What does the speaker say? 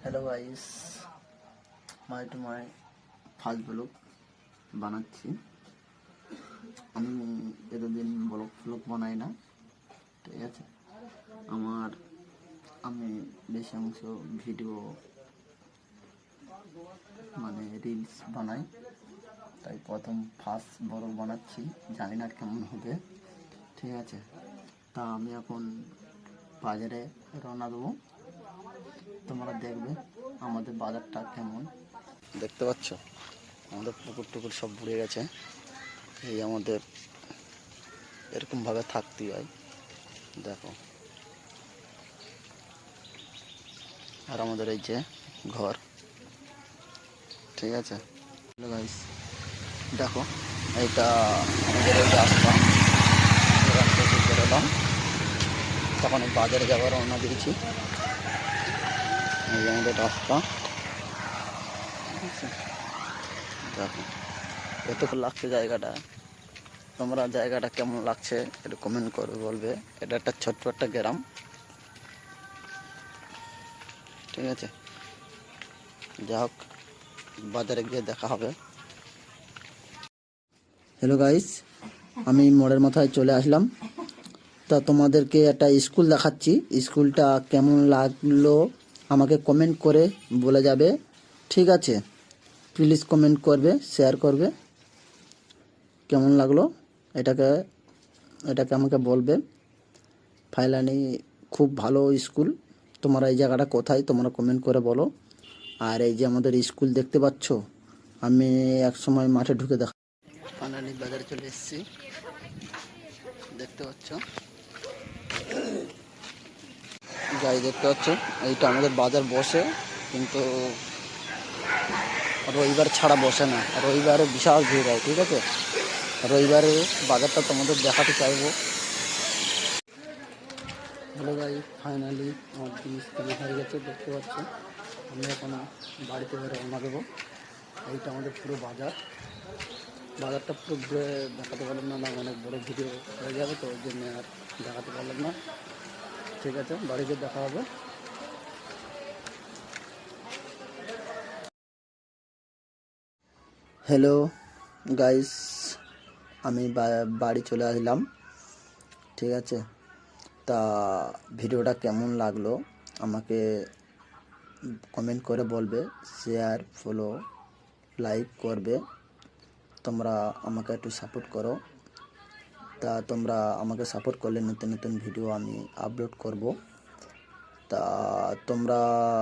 Hello guys, my first blog বানাচ্ছি। আমি এতদিন ব্লগ বানাই না, ঠিক আছে। আমি বেশি অংশ ভিডিও রিলস বানাই, তাই প্রথম ফার্স্ট ব্লগ বানাচ্ছি। জানি না কেমন হবে, ঠিক আছে। তা আমি এখন বাজারে রওনা দেবো, তোমরা দেখবে আমাদের বাজারটা কেমন। দেখতে পাচ্ছ আমাদের পুকুর টুকুর সব বুড়ে গেছে। এই আমাদের এরকমভাবে থাকতে হয়, দেখো। আর আমাদের এই যে ঘর, ঠিক আছে। গাইস দেখো, এইটা আমাদের এই রাস্তা। রাস্তা থেকে বেরোলাম, তখন বাজারে যাওয়ার রওনা দিয়েছি। এই আমাদের রাস্তা, দেখো এতক্ষণ লাগছে জায়গাটা। তোমরা জায়গাটা কেমন লাগছে এটা কমেন্ট করে বলবে। এটা একটা ছোট্ট একটা গ্রাম, ঠিক আছে। যা হোক, বাজারে গিয়ে দেখা হবে। হ্যালো গাইস, আমি মোড়ের মাথায় চলে আসলাম। তা তোমাদেরকে একটা স্কুল দেখাচ্ছি। স্কুলটা কেমন লাগলো আমাকে কমেন্ট করে বলে যাবে, ঠিক আছে। প্লিজ কমেন্ট করবে, শেয়ার করবে কেমন লাগলো এটাকে আমাকে বলবে। ফাইলানি খুব ভালো স্কুল। তোমরা এই জায়গাটা কোথায় তোমরা কমেন্ট করে বলো। আর এই যে আমাদের স্কুল দেখতে পাচ্ছ, আমি এক সময় মাঠে ঢুকে দেখা। ফাইনালি বাজারে চলে এসেছি, দেখতে পাচ্ছ। যাই দেখতে পাচ্ছ, এইটা আমাদের বাজার বসে, কিন্তু রবিবার ছাড়া বসে না। রবিবারে বিশাল ভিড় হয়, ঠিক আছে। রবিবারে বাজারটা তোমাদের দেখাতে চাইবো। হ্যালো গাই, ফাইনালি আমার জিনিস কেনা হয়ে গেছে, দেখতে পাচ্ছ। আমি এখন বাড়িতে রওনা দেবো। এইটা আমাদের পুরো বাজারটা পুরো ঘুরে দেখাতে পারলাম না, অনেক বড় ভিডিও হয়ে যাবে, তো ওই জন্য আর দেখাতে পারলাম না, ঠিক আছে। বাড়িতে দেখা হবে। হ্যালো গাইস, আমি বাড়ি চলে আসলাম, ঠিক আছে। তা ভিডিওটা কেমন লাগলো আমাকে কমেন্ট করে বলবে, শেয়ার, ফলো, লাইক করবে। তোমরা আমাকে একটু সাপোর্ট করো। তা তোমরা আমাকে সাপোর্ট করলে নতুন নতুন ভিডিও আমি আপলোড করব। তা তোমরা